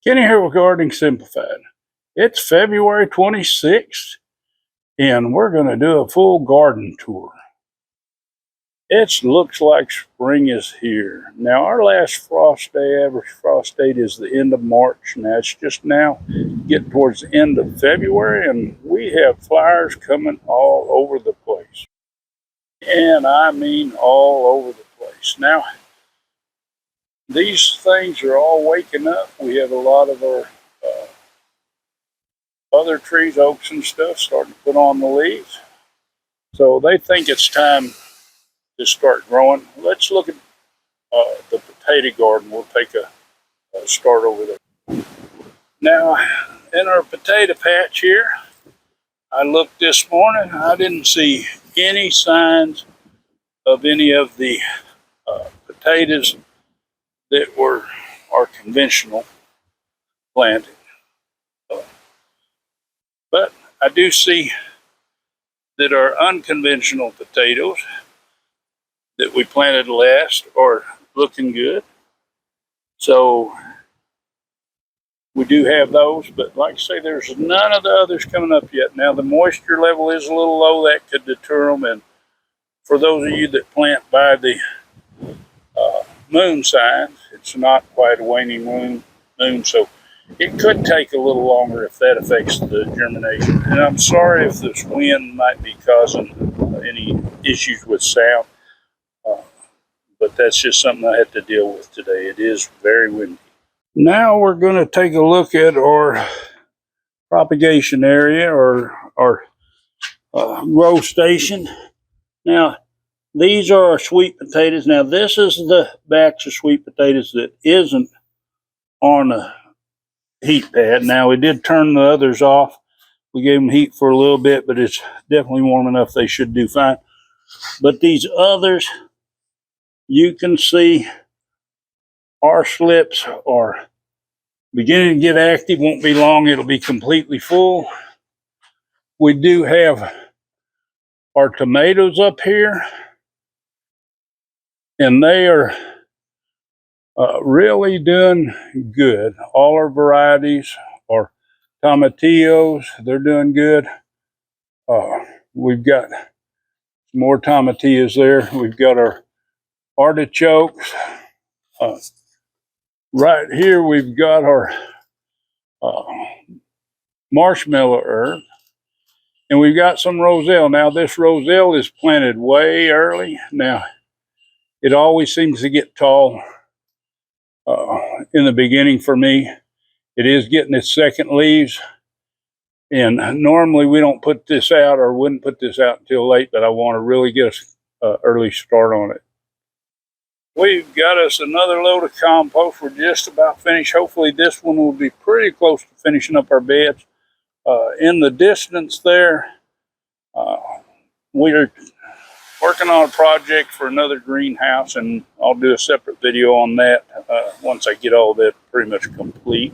Kenny here with Gardening Simplified. It's February 26th, and we're going to do a full garden tour. It looks like spring is here. Now, our last frost day, average frost date, is the end of March. Now, it's just now getting towards the end of February, and we have flowers coming all over the place. And I mean all over the place. Now, these things are all waking up. We have a lot of our other trees, oaks and stuff, starting to put on the leaves. So they think it's time to start growing. Let's look at the potato garden. We'll take a start over there. Now, in our potato patch here, I looked this morning. I didn't see any signs of any of the potatoes that are conventional planting. But I do see that our unconventional potatoes that we planted last are looking good. So we do have those, but like I say, there's none of the others coming up yet. Now the moisture level is a little low. That could deter them. And for those of you that plant by the moon sign, it's not quite a waning moon, so it could take a little longer if that affects the germination. And I'm sorry if this wind might be causing any issues with sound, but that's just something I had to deal with today. It is very windy. Now we're going to take a look at our propagation area or our grow station. Now, these are our sweet potatoes. Now, this is the batch of sweet potatoes that isn't on a heat pad. Now, we did turn the others off. We gave them heat for a little bit, but it's definitely warm enough. They should do fine. But these others, you can see our slips are beginning to get active. Won't be long. It'll be completely full. We do have our tomatoes up here, and they are really doing good. All our varieties are tomatillos. They're doing good. We've got some more tomatillos there. We've got our artichokes. Right here, we've got our marshmallow herb. And we've got some roselle. Now, this roselle is planted way early. Now, it always seems to get tall in the beginning for me. It is getting its second leaves. And normally we don't put this out or wouldn't put this out until late, but I want to really get an early start on it. We've got us another load of compost. We're just about finished. Hopefully this one will be pretty close to finishing up our beds. In the distance there, we're working on a project for another greenhouse, and I'll do a separate video on that once I get all that pretty much complete.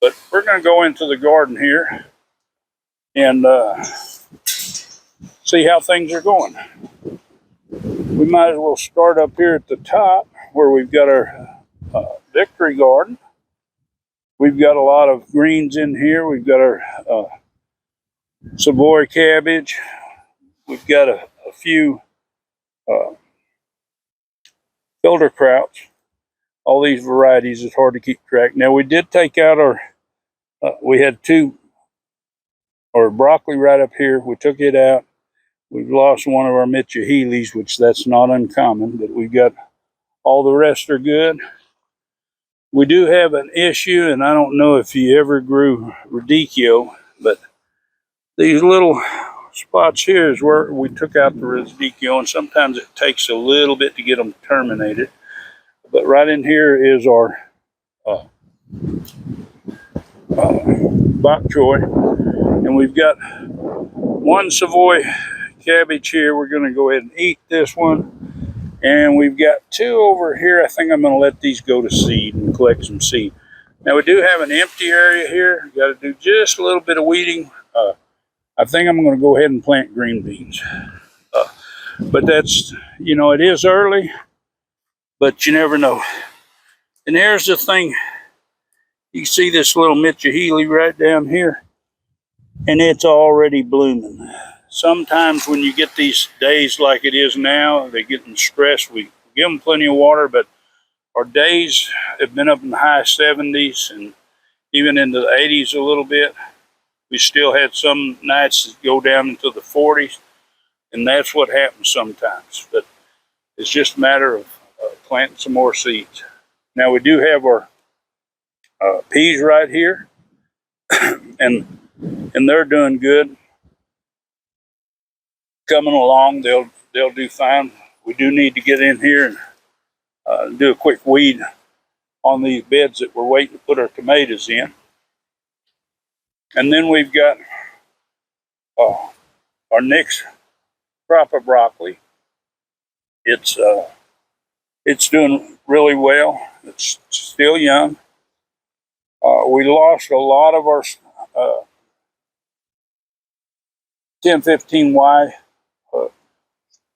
But we're going to go into the garden here and see how things are going. We might as well start up here at the top where we've got our victory garden. We've got a lot of greens in here. We've got our Savoy cabbage. We've got a few Filderkrauts. All these varieties, is hard to keep track. Now, we did take out our, we had our broccoli right up here. We took it out. We've lost one of our Mitchell-Healy's, which that's not uncommon, but we've got all the rest are good. We do have an issue, and I don't know if you ever grew radicchio, but these little spots here is where we took out the radicchio, and sometimes it takes a little bit to get them terminated. But right in here is our bok choy, and we've got one Savoy cabbage here. We're going to go ahead and eat this one, and we've got two over here. I think I'm going to let these go to seed and collect some seed. Now we do have an empty area here. Got to do just a little bit of weeding. I think I'm going to go ahead and plant green beans. But that's, it is early, but you never know. And here's the thing. You can see this little Mitchahili right down here, and it's already blooming. Sometimes when you get these days like it is now, they're getting stressed. We give them plenty of water, but our days have been up in the high 70s and even into the 80s a little bit. We still had some nights that go down into the 40s, and that's what happens sometimes. But it's just a matter of planting some more seeds. Now we do have our peas right here, and they're doing good, coming along. They'll do fine. We do need to get in here and do a quick weed on these beds that we're waiting to put our tomatoes in. And then we've got our next crop of broccoli. It's doing really well. It's still young. We lost a lot of our 1015Y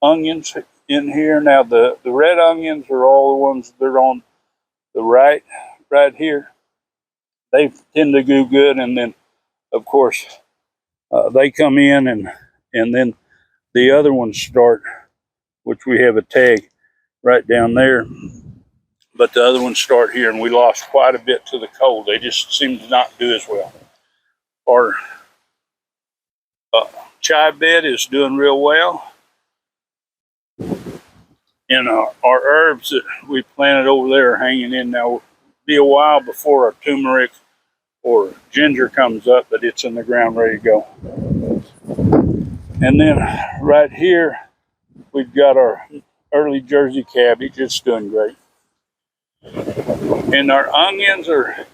onions in here. Now the red onions are all the ones that are on the right here. They tend to do good, and then of course they come in, and then the other ones start, which we have a tag right down there. But the other ones start here, and we lost quite a bit to the cold. They just seem to not do as well. Our chive bed is doing real well. And our herbs that we planted over there are hanging in now. It'll be a while before our turmeric or ginger comes up, but it's in the ground ready to go. And then right here, we've got our early Jersey cabbage. It's doing great. And our onions are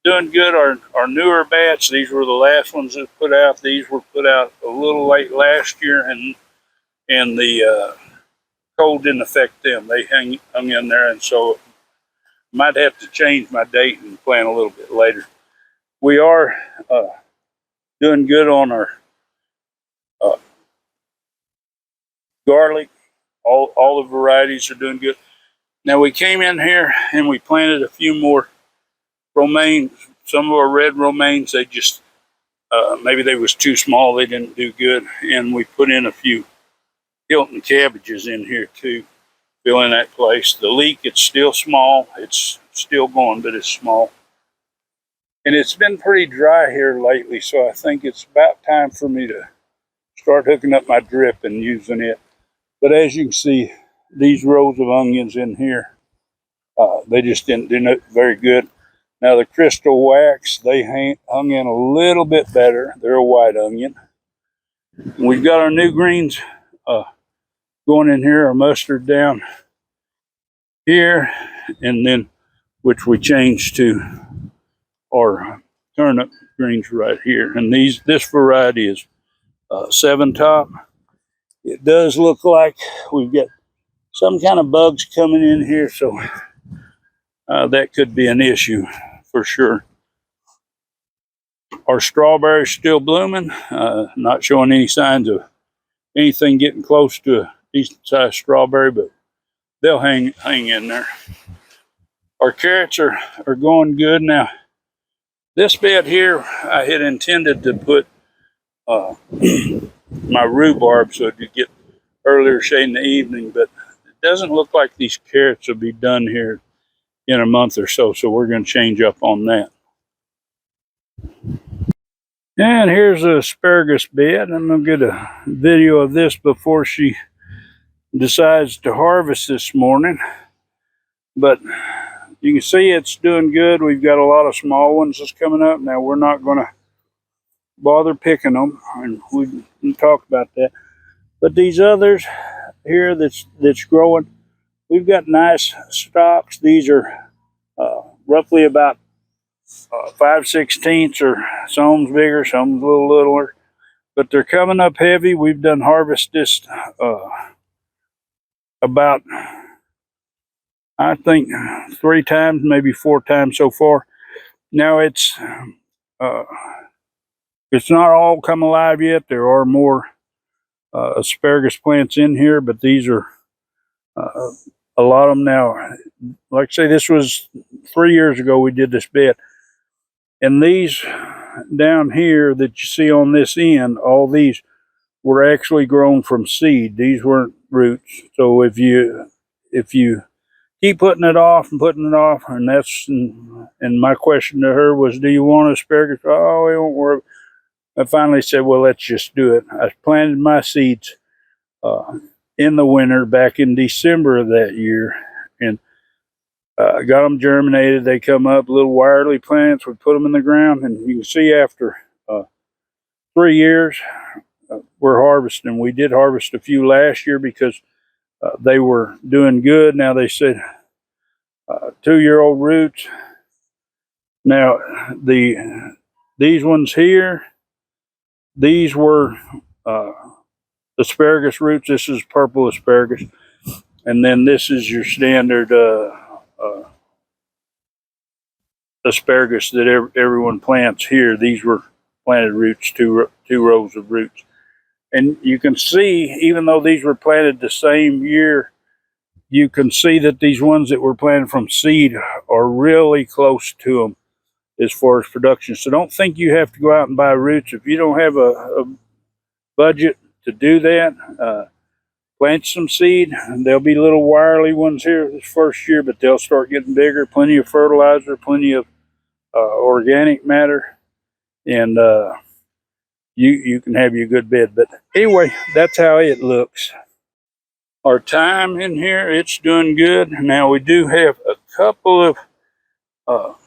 doing good. Our newer batch, these were the last ones that put out. These were put out a little late last year, and the cold didn't affect them. They hung in there, and so might have to change my date and plant a little bit later. We are doing good on our garlic. All the varieties are doing good. Now we came in here and we planted a few more romaine. Some of our red romaines, they just maybe they was too small. They didn't do good, and we put in a few Hilton cabbages in here too, fill in that place. The leek, it's still small. It's still going, but it's small. And it's been pretty dry here lately, so I think it's about time for me to start hooking up my drip and using it. But as you can see, these rows of onions in here, they just didn't do very good. Now the Crystal Wax, they hung in a little bit better. They're a white onion. We've got our new greens going in here, our mustard down here, and then which we changed to our turnip greens right here. And this variety is 7 Top. It does look like we've got some kind of bugs coming in here, so that could be an issue for sure. Our strawberries still blooming, not showing any signs of anything getting close to a decent sized strawberry, but they'll hang in there. Our carrots are going good. Now this bed here, I had intended to put my rhubarb so it could get earlier shade in the evening, but it doesn't look like these carrots will be done here in a month or so, so we're going to change up on that. And here's an asparagus bed. I'm going to get a video of this before she decides to harvest this morning. But you can see it's doing good. We've got a lot of small ones that's coming up. Now we're not going to bother picking them, and we can talk about that. But these others here that's growing, we've got nice stalks. These are roughly about 5/16, or some's bigger, some's a little littler, but they're coming up heavy. We've done harvest this about, I think, 3 times, maybe 4 times so far. Now it's not all come alive yet. There are more asparagus plants in here, but these are a lot of them now. Like I say, this was 3 years ago we did this bed, and these down here that you see on this end, all these were actually grown from seed. These weren't roots. So if you keep putting it off and putting it off, and my question to her was, do you want asparagus? Oh, we won't worry. I finally said, well, let's just do it. I planted my seeds in the winter back in December of that year, and got them germinated. They come up, little wirely plants. We put them in the ground, and you can see after 3 years, we're harvesting. We did harvest a few last year because they were doing good. Now they said 2-year-old roots. Now these ones here, these were asparagus roots. This is purple asparagus, and then this is your standard asparagus that everyone plants here. These were planted roots, two rows of roots. And you can see, even though these were planted the same year, you can see that these ones that were planted from seed are really close to them as far as production. So don't think you have to go out and buy roots. If you don't have a budget to do that, plant some seed. And there'll be little wirely ones here this first year, but they'll start getting bigger. Plenty of fertilizer, plenty of organic matter, and you can have your good bed. But anyway, that's how it looks. Our thyme in here, it's doing good. Now we do have a couple of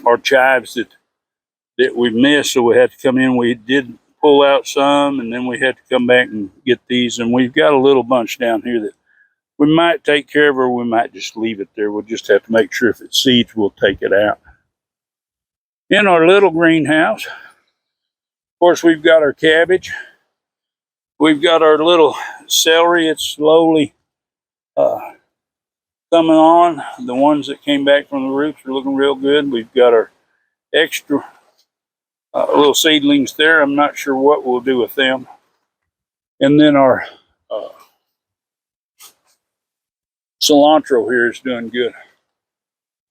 our chives that we missed, so we had to come in. We did pull out some, and then we had to come back and get these. And we've got a little bunch down here that we might take care of, or we might just leave it there. We'll just have to make sure if it's seeds, we'll take it out. In our little greenhouse, of course, we've got our cabbage. We've got our little celery. It's slowly coming on. The ones that came back from the roots are looking real good. We've got our extra little seedlings there. I'm not sure what we'll do with them. And then our cilantro here is doing good.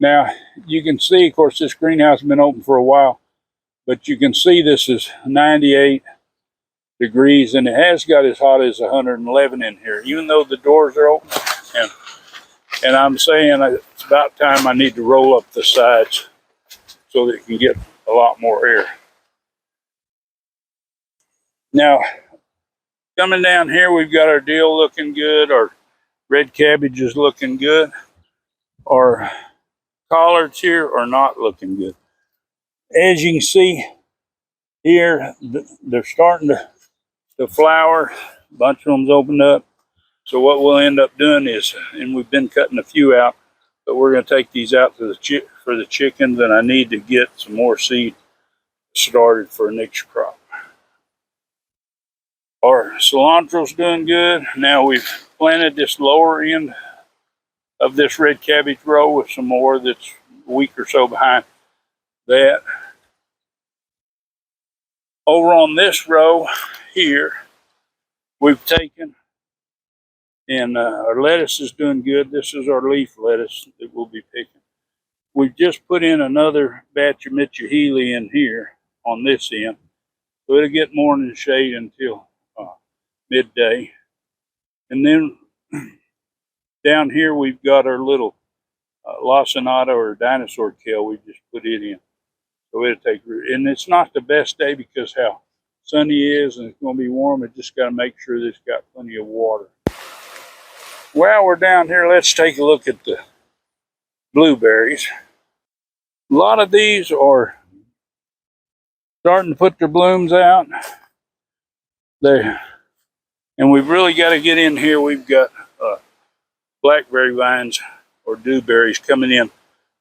Now, you can see, of course, this greenhouse has been open for a while, but you can see this is 98 degrees, and it has got as hot as 111 in here, even though the doors are open. And I'm saying it's about time I need to roll up the sides so that it can get a lot more air. Now, coming down here, we've got our dill looking good. Our red cabbage is looking good. Our collards here are not looking good. As you can see here, they're starting to flower. A bunch of them's opened up. So what we'll end up doing is, and we've been cutting a few out, but we're going to take these out to for the chickens, and I need to get some more seed started for next crop. Our cilantro's doing good. Now we've planted this lower end of this red cabbage row with some more that's a week or so behind that. Over on this row here, we've taken, and our lettuce is doing good. This is our leaf lettuce that we'll be picking. We've just put in another batch of Mitchell-Healy in here on this end, so it'll get morning shade until midday. And then down here we've got our little lacinato or dinosaur kale. We just put it in, so it'll take root. And it's not the best day because how sunny it is, and it's going to be warm. It just got to make sure that it's got plenty of water. While we're down here, let's take a look at the blueberries. A lot of these are starting to put their blooms out. And we've really got to get in here. We've got blackberry vines or dewberries coming in,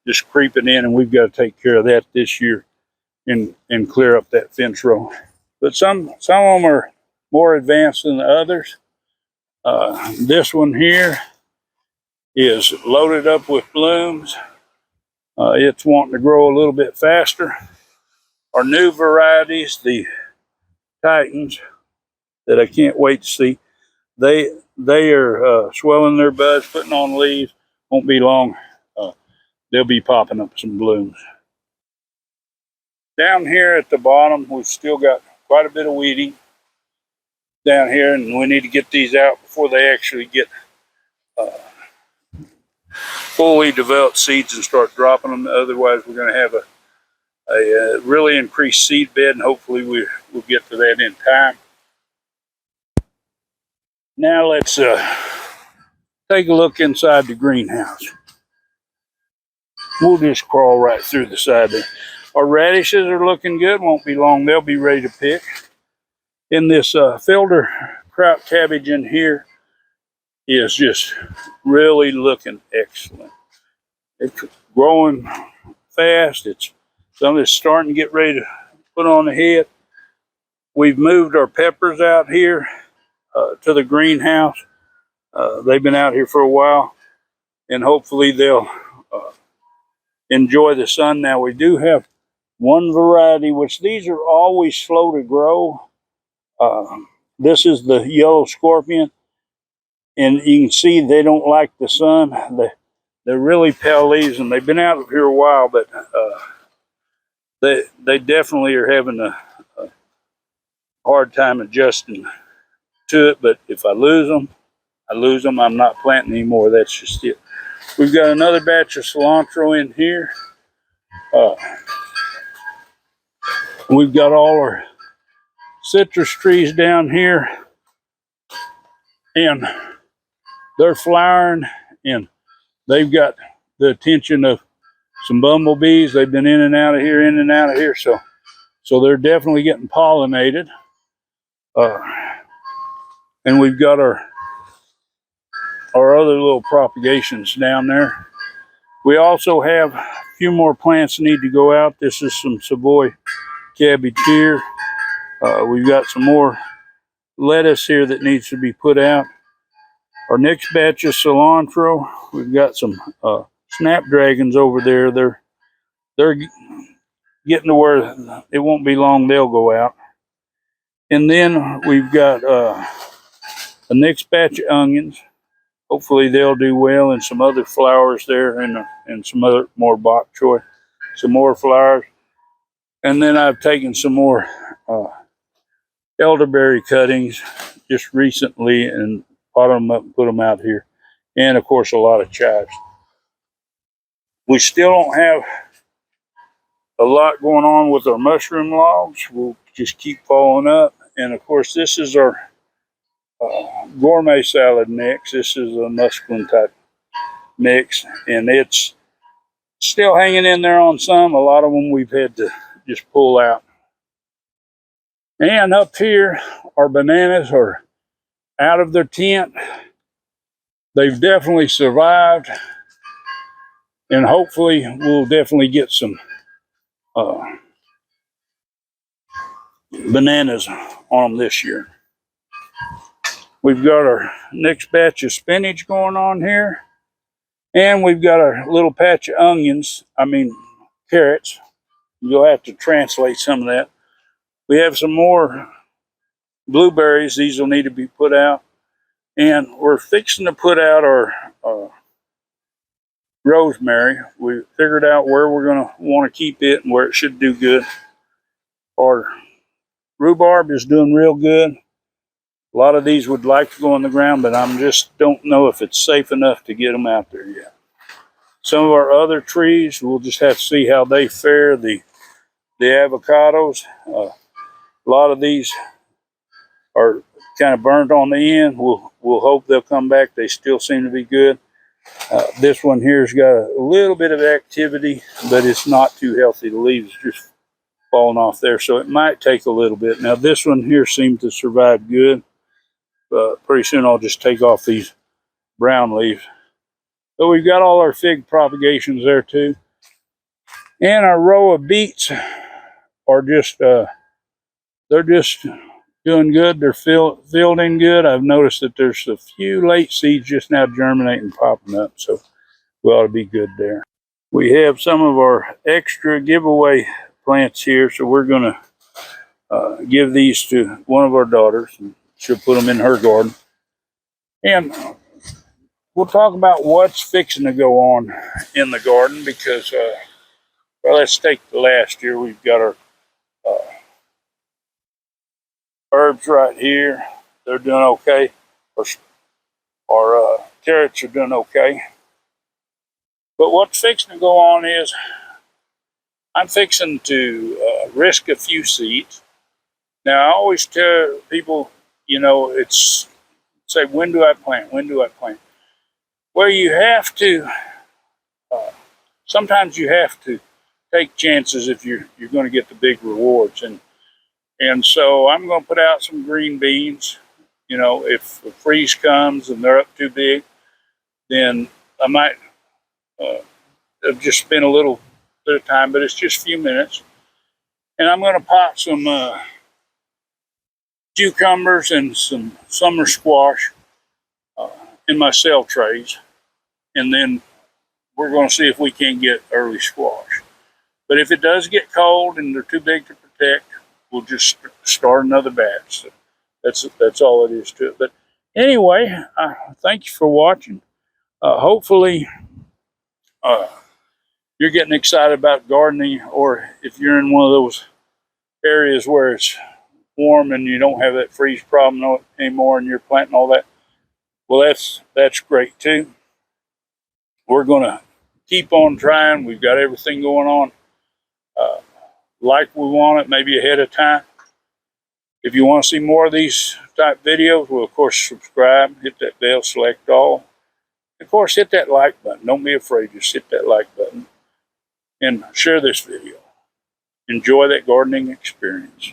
just creeping in, and we've got to take care of that this year and clear up that fence row. But some of them are more advanced than the others. This one here is loaded up with blooms. It's wanting to grow a little bit faster. Our new varieties, the Titans, that I can't wait to see, they are swelling their buds, putting on leaves. Won't be long. they'll be popping up some blooms. Down here at the bottom, we've still got quite a bit of weeding down here, and we need to get these out before they actually get fully developed seeds and start dropping them. Otherwise, we're going to have a really increased seed bed, and hopefully we'll get to that in time. Now let's take a look inside the greenhouse. We'll just crawl right through the side there. Our radishes are looking good. Won't be long, they'll be ready to pick. In this Felder kraut cabbage in here is just really looking excellent. It's growing fast. Some of it's starting to get ready to put on the head. We've moved our peppers out here to the greenhouse. They've been out here for a while, and hopefully they'll enjoy the sun. Now we do have one variety, which these are always slow to grow. This is the yellow scorpion, and you can see they don't like the sun. They're really pale leaves, and they've been out here a while, but they definitely are having a hard time adjusting to it. But if I lose them, I lose them. I'm not planting anymore. That's just it. We've got another batch of cilantro in here. We've got all our citrus trees down here, and they're flowering, and they've got the attention of some bumblebees. They've been in and out of here, so they're definitely getting pollinated. And we've got our other little propagations down there. We also have a few more plants that need to go out. This is some Savoy cabbage here. We've got some more lettuce here that needs to be put out. Our next batch of cilantro, we've got some snapdragons over there. They're getting to where it won't be long they'll go out. And then we've got the next batch of onions. Hopefully they'll do well, and some other flowers there, and some other more bok choy, some more flowers. And then I've taken some more elderberry cuttings just recently and pot them up and put them out here. And of course, a lot of chives. We still don't have a lot going on with our mushroom logs. We'll just keep following up. And of course, this is our gourmet salad mix. This is a musclin type mix, and it's still hanging in there on some. A lot of them we've had to just pull out. And up here, our bananas are out of their tent. They've definitely survived, and hopefully we'll definitely get some bananas on them this year. We've got our next batch of spinach going on here, and we've got our little patch of carrots. You'll have to translate some of that. We have some more blueberries. These will need to be put out, and we're fixing to put out our rosemary. We figured out where we're going to want to keep it and where it should do good. Our rhubarb is doing real good. A lot of these would like to go on the ground, but I just don't know if it's safe enough to get them out there yet. Some of our other trees, we'll just have to see how they fare. The avocados, a lot of these are kind of burnt on the end. We'll hope they'll come back. They still seem to be good. This one here's got a little bit of activity, but it's not too healthy. The leaves just falling off there, so it might take a little bit. Now this one here seemed to survive good. Pretty soon I'll just take off these brown leaves. So we've got all our fig propagations there too. And our row of beets are just, they're just doing good. They're fielding good. I've noticed that there's a few late seeds just now germinating, popping up. So we ought to be good there. We have some of our extra giveaway plants here. So we're going to give these to one of our daughters. And she'll put them in her garden. And we'll talk about what's fixing to go on in the garden because, well, let's take the last year. We've got our herbs right here. They're doing okay. Our carrots are doing okay. But what's fixing to go on is I'm fixing to risk a few seeds. Now, I always tell people, it's say, when do I plant? When do I plant? Well, you have to, sometimes you have to take chances if you're going to get the big rewards. And so I'm going to put out some green beans. If the freeze comes and they're up too big, then I might just spend a little bit of time, but it's just a few minutes. And I'm going to pot some cucumbers and some summer squash in my cell trays. And then we're going to see if we can get early squash. But if it does get cold and they're too big to protect, we'll just start another batch. So that's all it is to it. But anyway, thank you for watching. Hopefully, you're getting excited about gardening, or if you're in one of those areas where it's warm and you don't have that freeze problem anymore and you're planting all that, well, that's great too. We're going to keep on trying. We've got everything going on like we want it, maybe ahead of time. If you want to see more of these type videos, well, of course, subscribe, hit that bell, select all. Of course, hit that like button. Don't be afraid. Just hit that like button and share this video. Enjoy that gardening experience.